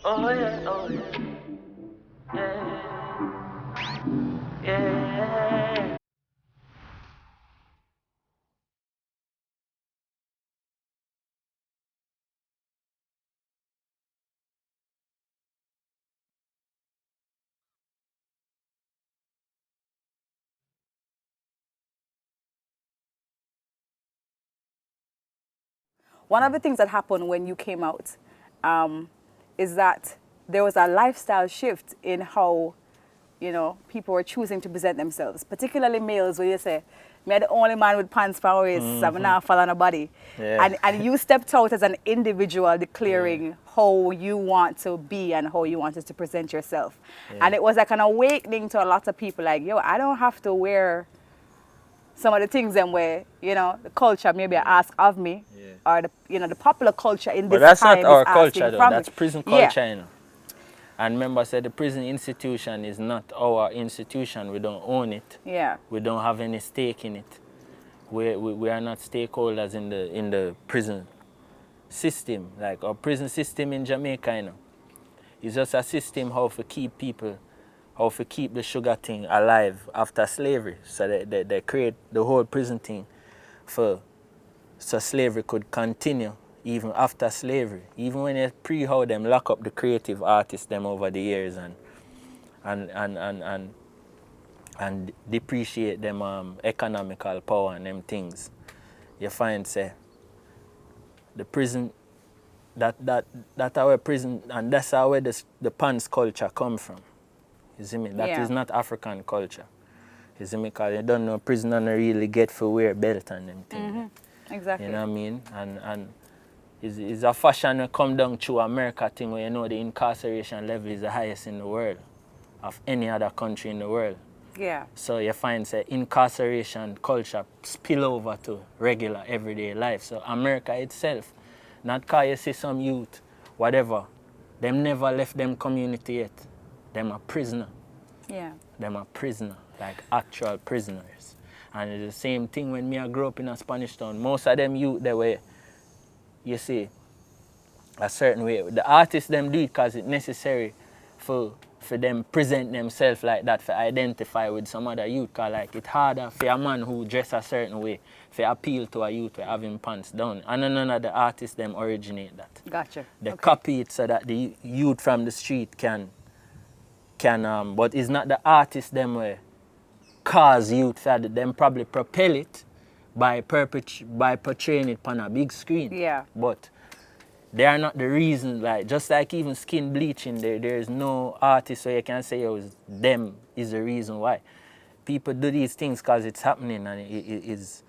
Oh yeah, oh yeah, yeah, yeah. One of the things that happened when you came out um, is that there was a lifestyle shift in how, people were choosing to present themselves, particularly males, where you say, me the only man with pants for waist, so I'm not following nobody. Yeah. And you stepped out as an individual Yeah. declaring how you want to be and how you wanted to present yourself. Yeah. And it was like an awakening to a lot of people, like, yo, I don't have to wear some of the things them where the culture maybe ask of me, Yeah. or the popular culture in But this that's not time is our culture asking though. from me. That's prison Yeah, culture, And remember, I said the prison institution is not our institution. We don't own it. yeah, We don't have any stake in it. We are not stakeholders in the prison system. Like our prison system in Jamaica, it's just a system how to keep people, how to keep the sugar thing alive after slavery. So they create the whole prison thing for so slavery could continue even after slavery. Even when you pre how them lock up the creative artists them over the years and and and and, and depreciate them economical power and them things. You find say the prison that our prison and that's how where the pants culture come from. You see me? That yeah, is not African culture. You see me? Because you don't know prisoner don't really get for wear belt and them things. You exactly. know what I mean? And it's a fashion that come down to America thing where the incarceration level is the highest in the world of any other country in the world. Yeah, So you find say incarceration culture spill over to regular everyday life. So America itself, not because you see some youth, whatever, them never left them community yet. Them a prisoner. yeah, Them a prisoner, like actual prisoners. And it's the same thing when me I grew up in a Spanish town. Most of them youth they were, you see, a certain way. The artists them do it because it's necessary for them present themselves like that, for identify with some other youth. Cause like it's harder for a man who dress a certain way, for appeal to a youth for having pants down. And none of the artists them originate that. gotcha. They Okay. copy it so that the youth from the street can but it's not the artists them way cause youth for them probably propel it by portraying it on a big screen. Yeah, But they are not the reason, like just like even skin bleaching, there's no artist where you can say them is the reason why. People do these things because it's happening and it is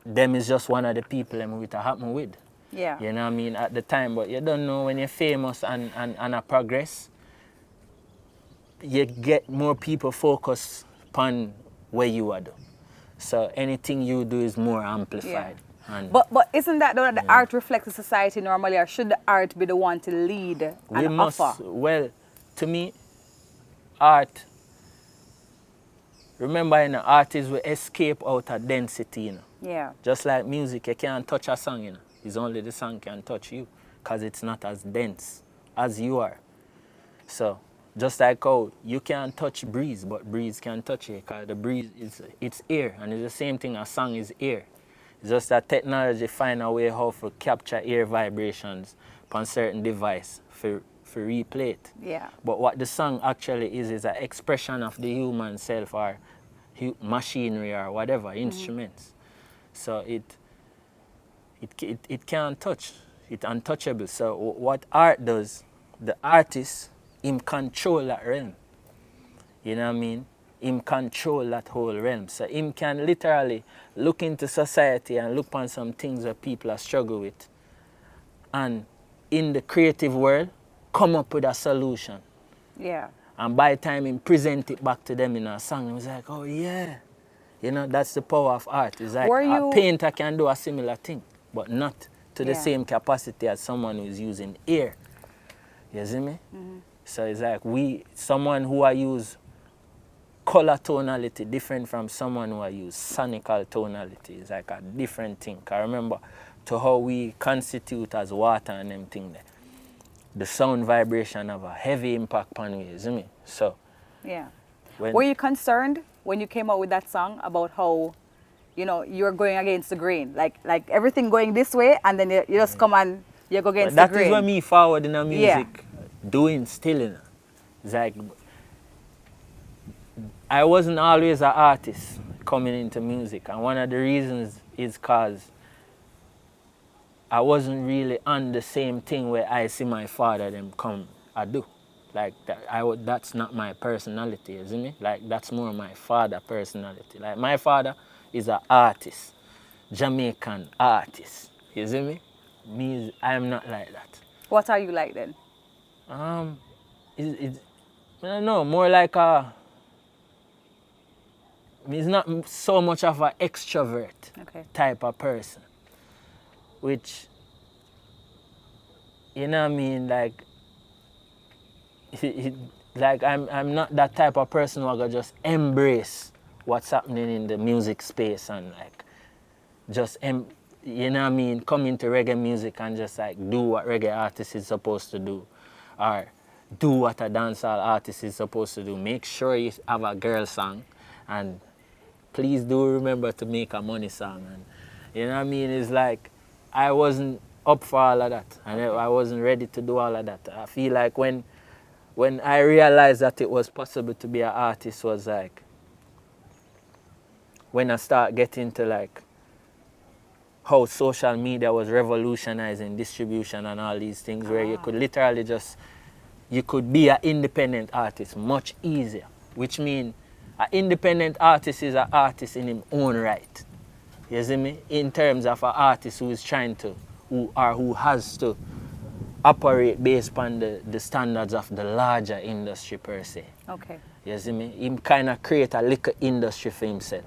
them is just one of the people them it happen with. yeah, You know what I mean? At the time, but you don't know when you're famous and a progress, you get more people focused upon where you are. So anything you do is more yeah. amplified. And But isn't that though that the art reflects the society normally, or should the art be the one to lead we and offer? must, well, to me, art, remember, artists will escape out of density, Yeah, Just like music, you can't touch a song, It's only the song can touch you because it's not as dense as you are. So, just like how you can't touch breeze, but breeze can touch you because the breeze it's air, and it's the same thing. A song is air. It's just that technology find a way how to capture air vibrations on certain device for replay it. yeah, But what the song actually is an expression of the human self or machinery or whatever instruments. So it can't touch. It's untouchable. So what art does, the artist, him control that realm. You know what I mean? Him control that whole realm. So him can literally look into society and look on some things that people are struggle with. And in the creative world, come up with a solution. yeah. And by the time him present it back to them in a song, it was like, oh yeah. That's the power of art. It's like Were a you? painter can do a similar thing, but not to the Yeah, same capacity as someone who's using air. You see me? So it's like someone who I use color tonality different from someone who I use sonical tonality. It's like a different thing. I remember to how we constitute as water and them thing there. The sound vibration have a heavy impact on we, isn't it? So Yeah. when Were you concerned when you came out with that song about how, you know, you're going against the grain? Like everything going this way and then you just come and you go against the that grain. is what me forward in the Yeah. music doing still, you know. It's like I wasn't always an artist coming into music, and one of the reasons is because I wasn't really on the same thing where I see my father them come I do. Like that, that's not my personality, isn't it? Like that's more my father personality. Like my father is an artist, Jamaican artist. You see me? I'm not like that. What are you like then? It's I don't know, more like a. He's not so much of an extrovert type of person, which, you know what I mean, like, like I'm not that type of person who will just embrace what's happening in the music space and like just you know what I mean, come into reggae music and just like do what reggae artist is supposed to do, or do what a dancehall artist is supposed to do. Make sure you have a girl song, and please do remember to make a money song. And you know what I mean? It's like I wasn't up for all of that, and I wasn't ready to do all of that. I feel like when I realized that it was possible to be an artist was like when I start getting to like how social media was revolutionizing distribution and all these things, where you could literally just, you could be an independent artist much easier, which means an independent artist is an artist in his own right. You see me? In terms of an artist who is trying to, who has to operate based upon the standards of the larger industry per se. Okay. You see me? He kind of create a little industry for himself.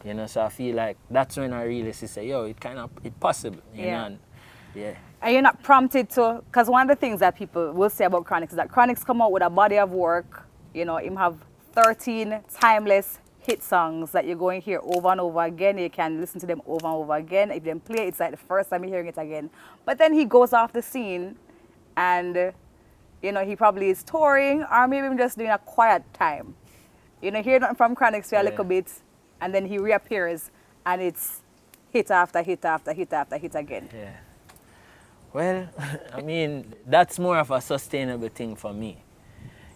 You know, so I feel like that's when I really say, yo, it's possible. You know? And, yeah. And you're not prompted to, because one of the things that people will say about Chronixx is that Chronixx come out with a body of work, you know, him have 13 timeless hit songs that you're going to hear over and over again. You can listen to them over and over again. If you play it, it's like the first time you're hearing it again. But then he goes off the scene and, you know, he probably is touring or maybe even just doing a quiet time. You know, hear nothing from Chronixx for a little bit, and then he reappears and it's hit after hit after hit after hit again. Yeah. Well, I mean, that's more of a sustainable thing for me.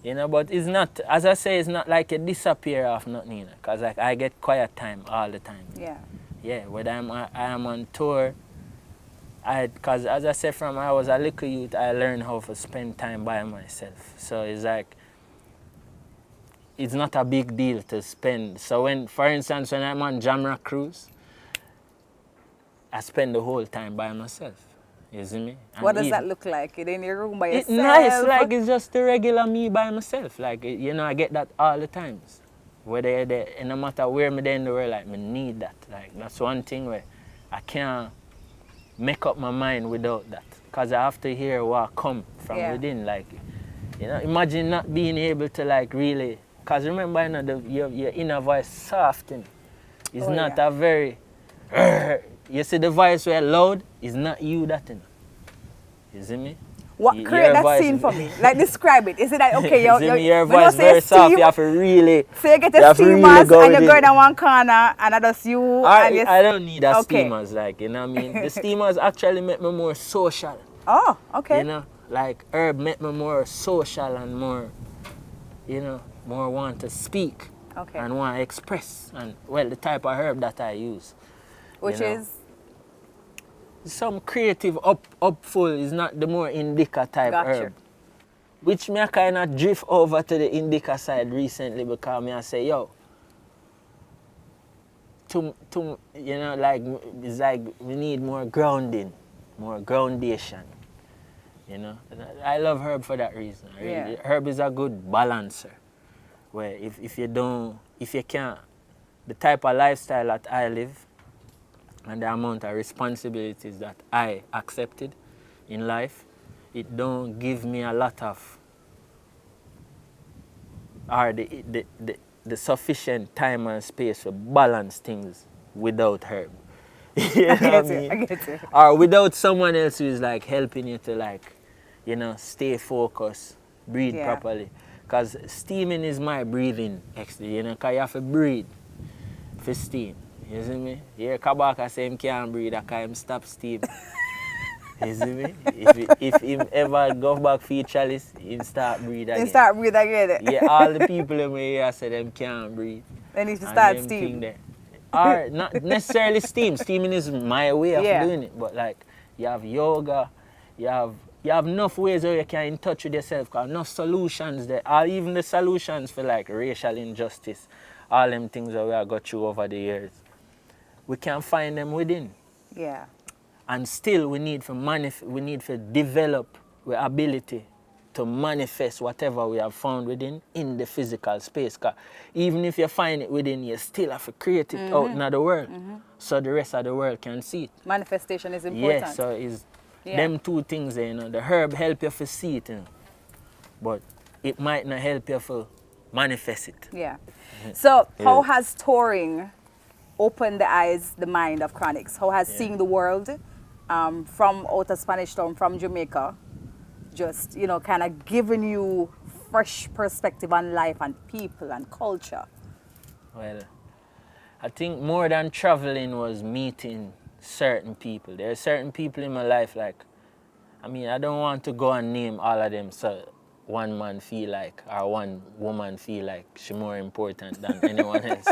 You know, but it's not, as I say, it's not like you disappear off nothing, you know, because like I get quiet time all the time. Yeah. Yeah, when I am on tour, because as I said, from I was a little youth, I learned how to spend time by myself. So it's like, it's not a big deal to spend. So when, for instance, when I'm on Jamrock cruise, I spend the whole time by myself. You see me? And what does that look like? You're in your room by yourself? It's nice, like it's just the regular me by myself. Like, you know, I get that all the times. Whether you're there, no matter where I'm in the world, like, I need that. Like, that's one thing where I can't make up my mind without that. Because I have to hear what come from within. Like, you know, imagine not being able to, like, really, because remember, you know, your inner voice soft, you know? It's not a very, you see the voice where loud, it's not you that, you know. You see me? What create that scene for me? Like, describe it. Is it like, okay, your voice very soft, you have to really, so you get the steamers and you're going down one corner and I just you I don't need a steamers, like, you know what I mean? The steamers actually make me more social. Oh, okay. You know, like herb make me more social and more, you know, more want to speak and want to express. And, well, the type of herb that I use. Which is? Some creative upful is not the more indica type herb. Which me kind of drift over to the indica side recently because me I say, yo, to you know, like, it's like we need more grounding, more groundation. You know? I love herb for that reason. Really. Herb is a good balancer. Where if you can't, the type of lifestyle that I live, and the amount of responsibilities that I accepted in life, it don't give me a lot of, or the sufficient time and space to balance things without herb. You know I what I get mean? it. I get it. Or without someone else who is like helping you to like, you know, stay focused, breathe Yeah. properly. Because steaming is my breathing, actually, you know, because you have to breathe for steam. You see me? You hear Kabaka say him can't breathe, I can't stop steam. You see me? If him ever go back for chalice, him start breathe again. Then start breathe again. Yeah, all the people in here say them can't breathe. Then need to And start them steam. think that, or not necessarily steam. Steaming is my way of Yeah. doing it. But like you have yoga, you have enough ways where you can in touch with yourself. Cause enough solutions there. Or even the solutions for like racial injustice, all them things that we have got through over the years. We can find them within. Yeah. And still we need to develop the ability to manifest whatever we have found within in the physical space. 'Cause even if you find it within, you still have to create it out in the world. So the rest of the world can see it. Manifestation is important. Yeah, so it's Yeah. them two things there, you know. The herb help you to see it, you know, but it might not help you to manifest it. Yeah. So how Yeah. has touring opened the eyes, the mind of Chronixx? How has seeing the world from outer Spanish Town, from Jamaica, just, you know, kind of giving you fresh perspective on life and people and culture? Well, I think more than traveling was meeting certain people. There are certain people in my life, like, I mean, I don't want to go and name all of them so one man feel like, or one woman feel like she's more important than anyone else.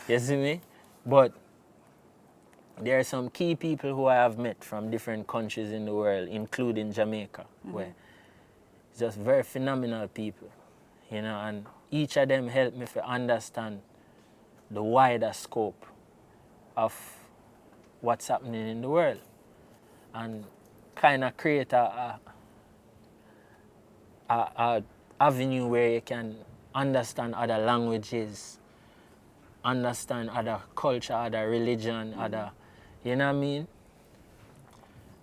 You see me? But there are some key people who I have met from different countries in the world, including Jamaica, where it's just very phenomenal people, you know, and each of them helped me to understand the wider scope of what's happening in the world and kind of create a avenue where you can understand other languages, understand other culture, other religion, other, you know what I mean?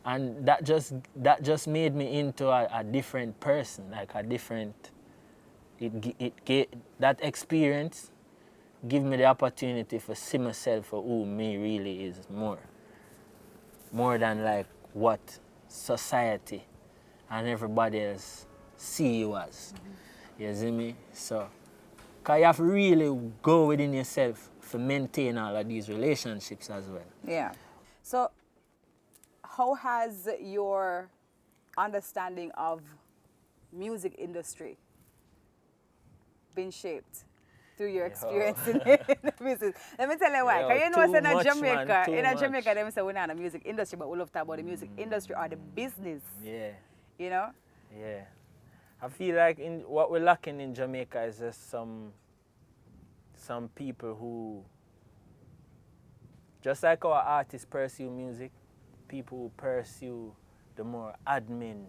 And that just made me into a different person, like a different, that experience give me the opportunity to see myself for who me really is more than like what society and everybody else see you as. You see me? So, because you have to really go within yourself to maintain all of these relationships as well. Yeah. So how has your understanding of music industry been shaped through your experience in the music? Let me tell you why. Yo, Because you know, too in much, Jamaica, man, too in much. Jamaica, they say we're not in the music industry, but we love to talk about the music industry or the business. Yeah, You know? yeah. I feel like what we're lacking in Jamaica is just some people who, just like our artists pursue music, people who pursue the more admin,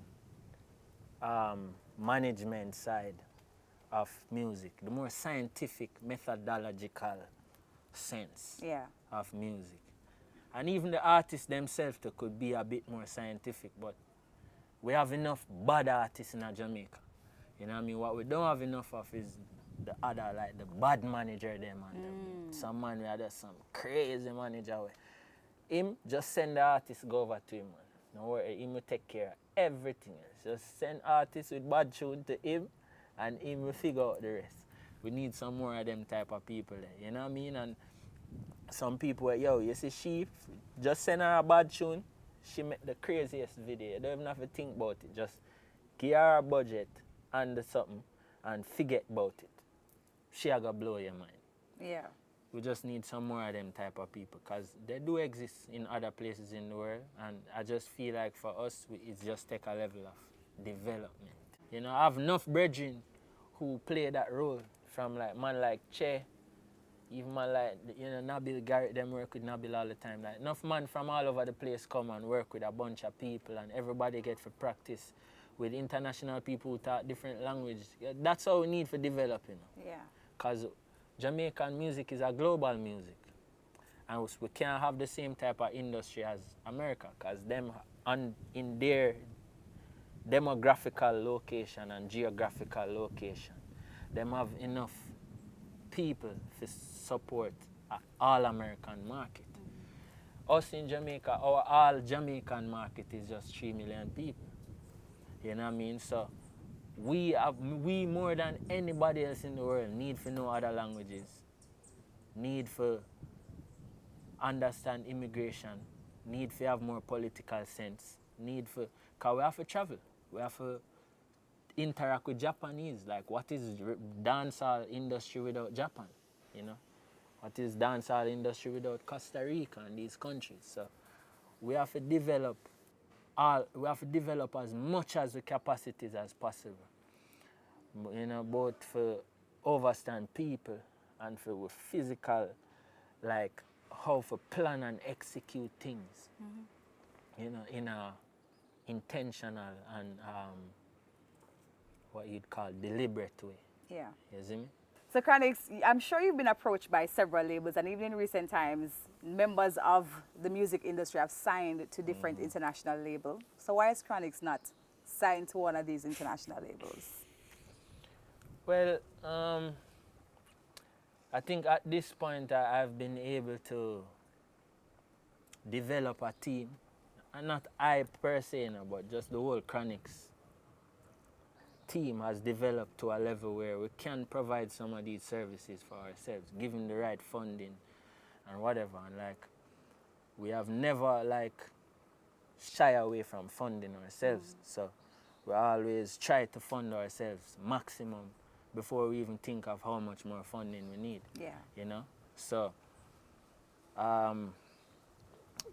management side of music, the more scientific, methodological sense Yeah. of music. And even the artists themselves too could be a bit more scientific, but we have enough bad artists in Jamaica. You know what I mean? What we don't have enough of is the other, like the bad manager them and some man we had some crazy manager. Him just send the artist go over to him, man. No worry, him will take care of everything else. Just send artists with bad tune to him and him will figure out the rest. We need some more of them type of people there, you know what I mean? And some people, yo, you see she just send her a bad tune, she make the craziest video. You don't even have to think about it. Just give her a budget and something and forget about it. She a gonna blow your mind. Yeah. We just need some more of them type of people because they do exist in other places in the world, and I just feel like for us, it's just take a level of development. You know, I have enough brethren who play that role, from like man like Che, even man like, you know, Nabil, Garrett, them work with Nabil all the time. Like enough man from all over the place come and work with a bunch of people, and everybody get to practice with international people who talk different languages. That's how we need for developing. Yeah. Because Jamaican music is a global music. And we can't have the same type of industry as America, because them in their demographical location and geographical location, them have enough people to support an all-American market. us in Jamaica, our all Jamaican market is just 3 million people. You know what I mean? So we more than anybody else in the world need to know other languages, need for understand immigration, need to have more political sense, need for, because we have to travel, we have to interact with Japanese. Like, what is dancehall industry without Japan? You know, what is dancehall industry without Costa Rica and these countries? So we have to develop as much as the capacities as possible. You know, both for overstand people and for with physical, like how to plan and execute things. You know, in a intentional and what you'd call deliberate way. Yeah. You see me? So Chronixx, I'm sure you've been approached by several labels, and even in recent times, members of the music industry have signed to different international labels. So why is Chronixx not signed to one of these international labels? Well, I think at this point I've been able to develop a team, and not I per se, but just the whole Chronixx team has developed to a level where we can provide some of these services for ourselves, given the right funding and whatever. And like, we have never like shy away from funding ourselves. So we always try to fund ourselves maximum before we even think of how much more funding we need. Yeah. You know? So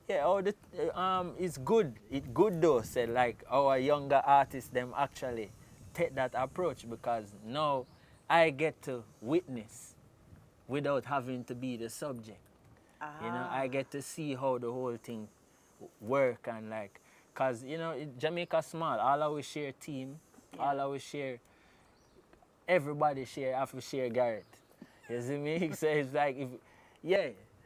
yeah, it's good. It's good though, said like our younger artists them actually take that approach, because now I get to witness without having to be the subject. You know, I get to see how the whole thing work, and like, cause you know, Jamaica small, all our share team, all our share, everybody share, have to share Garrett. You see me? So it's like,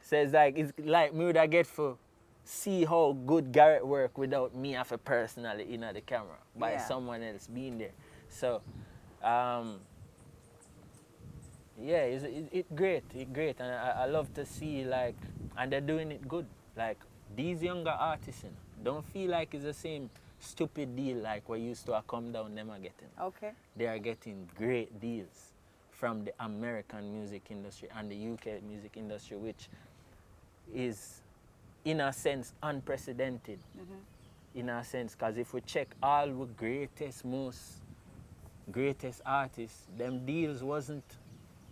so it's like me would I get for see how good Garrett work without me have to personally in the camera by someone else being there. So, it's great, and I love to see like, and they're doing it good. Like these younger artists, you know, don't feel like it's the same stupid deal like what used to come down them are getting. Okay. They are getting great deals from the American music industry and the UK music industry, which is in a sense unprecedented. In a sense, because if we check all the greatest artists, them deals wasn't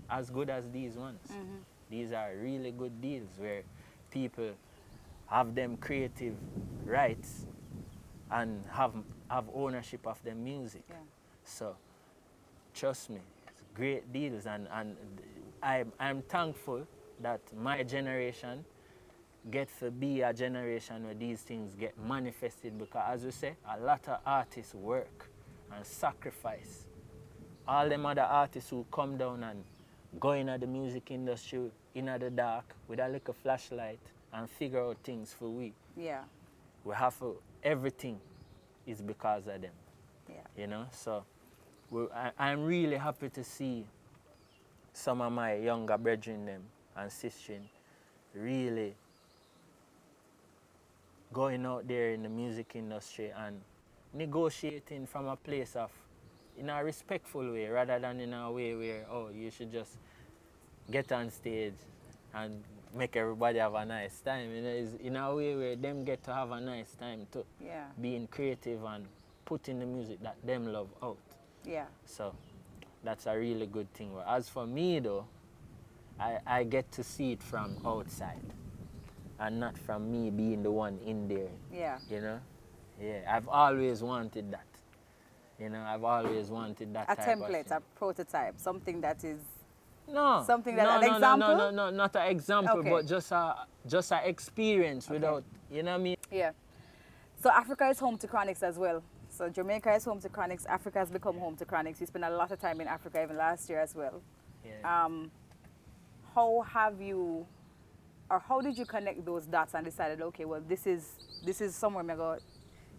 as good as these ones. These are really good deals where people have them creative rights and have ownership of their music. Yeah. So trust me, it's great deals, and I'm thankful that my generation get to be a generation where these things get manifested, because as we say, a lot of artists work and sacrifice. All them other artists who come down and go into the music industry in the dark with a little flashlight and figure out things for we. Yeah. We have to, everything is because of them. Yeah. You know, so I'm really happy to see some of my younger brethren them and sisters really going out there in the music industry and negotiating from a place of, in a respectful way, rather than in a way where, oh, you should just get on stage and make everybody have a nice time. You know, it's in a way where them get to have a nice time too. Yeah. Being creative and putting the music that them love out. Yeah. So that's a really good thing. As for me though, I get to see it from outside and not from me being the one in there. Yeah. You know? Yeah, I've always wanted that. You know, I've always wanted that A type of template, thing. a prototype, something that is No. Something that- no, an no, example? No, not an example, Okay. but just a experience without, you know what I mean? Yeah. So Africa is home to Chronixx as well. So Jamaica is home to Chronixx. Africa has become home to Chronixx. You spent a lot of time in Africa, even last year as well. Yeah. How have you, or how did you connect those dots and decided, okay, well, this is somewhere I'm going to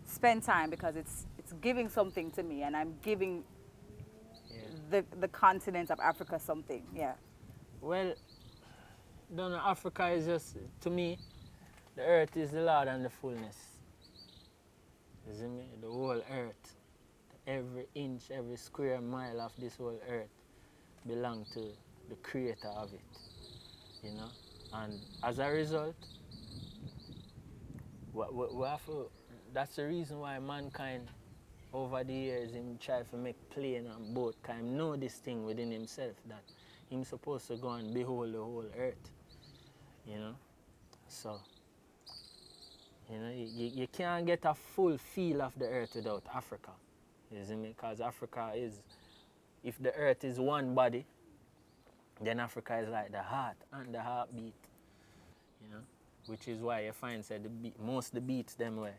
spend time because it's giving something to me, and I'm giving the continent of Africa something. Yeah. Well, don't know, Africa is just, to me, The earth is the Lord and the fullness. You see me? The whole earth. Every inch, every square mile of this whole earth belong to the creator of it. You know? And as a result, we have to, that's the reason why mankind over the years him try to make plane and boat, because him know this thing within himself that him supposed to go and behold the whole earth. You know? So, you know, you can't get a full feel of the earth without Africa. You see me? Because Africa is, if the earth is one body, then Africa is like the heart and the heartbeat. You know? Which is why you find that most of the beats them way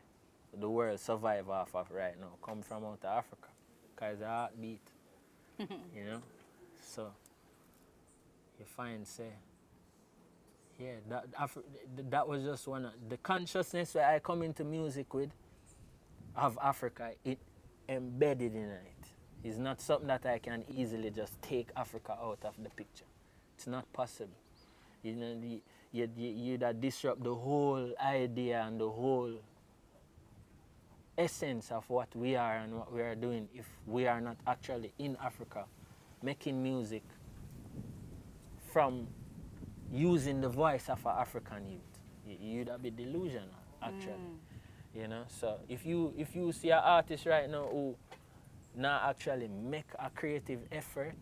the world survive off of right now come from out of Africa. Because the heartbeat. You know? So you find say, yeah, that was just one of the consciousness that I come into music with of Africa, it embedded in it. It's not something that I can easily just take Africa out of the picture. It's not possible. You know, you that disrupt the whole idea and the whole essence of what we are and what we are doing if we are not actually in Africa making music from using the voice of an African youth. You'd be delusional, actually. You know, so if you see an artist right now who not actually make a creative effort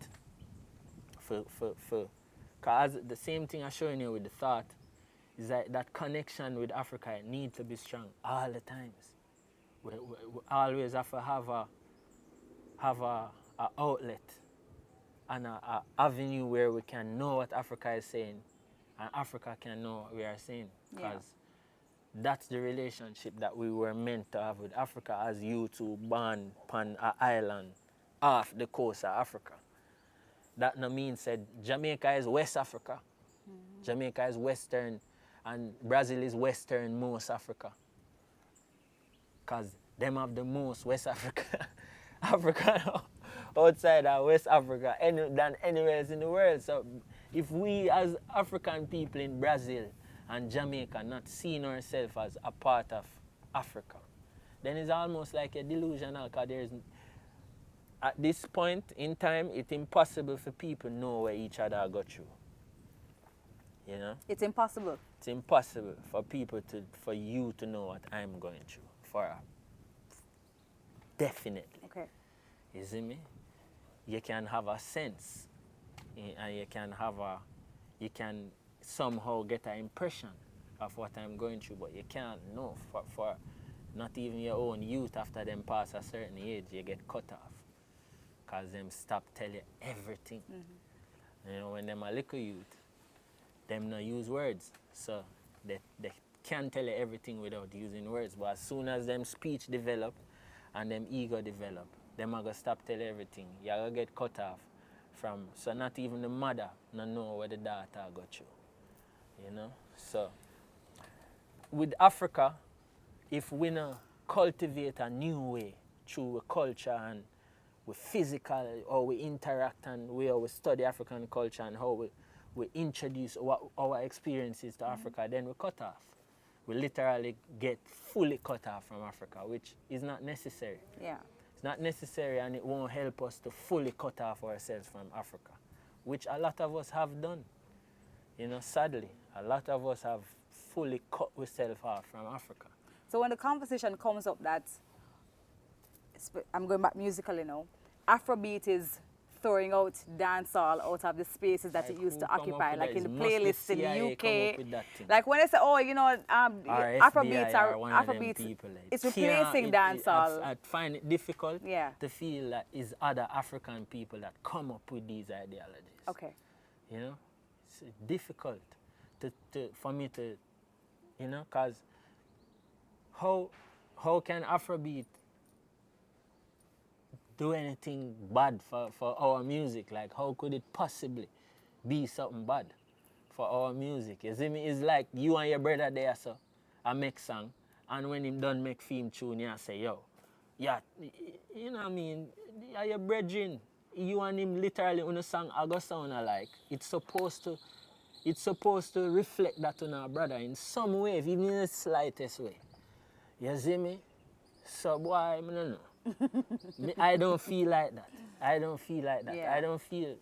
because the same thing I'm showing you with the thought is that connection with Africa needs to be strong all the times. We always have to have a outlet and a avenue where we can know what Africa is saying and Africa can know what we are saying. Because that's the relationship that we were meant to have with Africa as you two born on an island off the coast of Africa. That no means said Jamaica is West Africa. Jamaica is Western and Brazil is Western most Africa. Because them have the most West Africa. Africa outside of West Africa than anywhere else in the world. So if we as African people in Brazil and Jamaica not seeing ourselves as a part of Africa, then it's almost like a delusional because there's at this point in time it's impossible for people to know where each other got through. You know? It's impossible. It's impossible for you to know what I'm going through. Definitely. Okay. You see me? You can have a sense and you can somehow get an impression of what I'm going through, but you can't know for not even your own youth after them pass a certain age, you get cut off. Because them stop tell you everything. You know, when them a little youth, them not use words. So they can't tell you everything without using words. But as soon as them speech develop and them ego develop, them are going to stop telling everything. You're going to get cut off from, so not even the mother no know where the daughter got you. You know? So with Africa, if we not cultivate a new way through a culture and with physical, or we interact and we study African culture and how we introduce our experiences to Africa, then we cut off. We literally get fully cut off from Africa, which is not necessary. Yeah. It's not necessary and it won't help us to fully cut off ourselves from Africa, which a lot of us have done. You know, sadly, a lot of us have fully cut ourselves off from Africa. So when the conversation comes up that, I'm going back musically now, Afrobeat is throwing out dancehall out of the spaces that it used to occupy, like in the playlists in the UK. Like when I say, oh, you know, Afrobeats people, it's replacing dancehall. I find it difficult to feel that it's other African people that come up with these ideologies. Okay. You know, it's difficult for me to, you know, because how can Afrobeat do anything bad for our music? Like, how could it possibly be something bad for our music? You see me? It's like you and your brother there, so I make song, and when him done make theme tune, you say, yo, yeah, you know what I mean? Yeah, your brethren, you and him literally on a song, I go sound alike. It's supposed to it's supposed to reflect that on our brother in some way, even in the slightest way. You see me? So boy, I don't know. I don't feel like that. I don't feel like that. Yeah. I don't feel...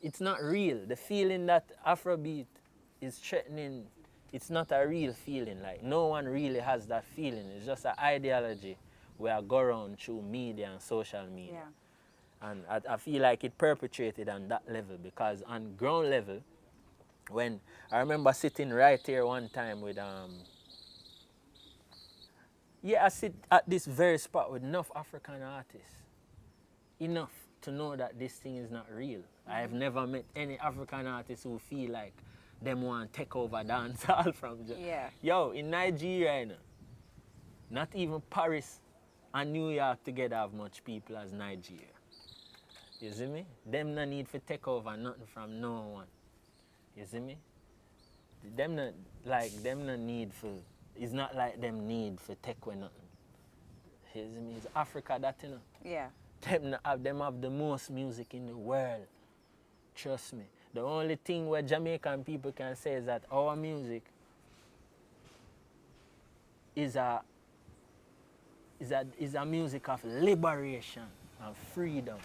It's not real. The feeling that Afrobeat is threatening, it's not a real feeling. Like, no one really has that feeling. It's just an ideology where I go around through media and social media. Yeah. And I feel like it perpetrated on that level because on ground level, when I remember sitting right here one time with I sit at this very spot with enough African artists, enough to know that this thing is not real. I have never met any African artists who feel like them want to take over dancehall from Yeah. Yo, in Nigeria, you know, not even Paris and New York together have much people as Nigeria. You see me? Them no need for take over nothing from no one. You see me? Them no need for... It's not like them need for take away nothing. You see me? It's Africa that, you know. Yeah. Them have the most music in the world. Trust me. The only thing where Jamaican people can say is that our music is a music of liberation and freedom.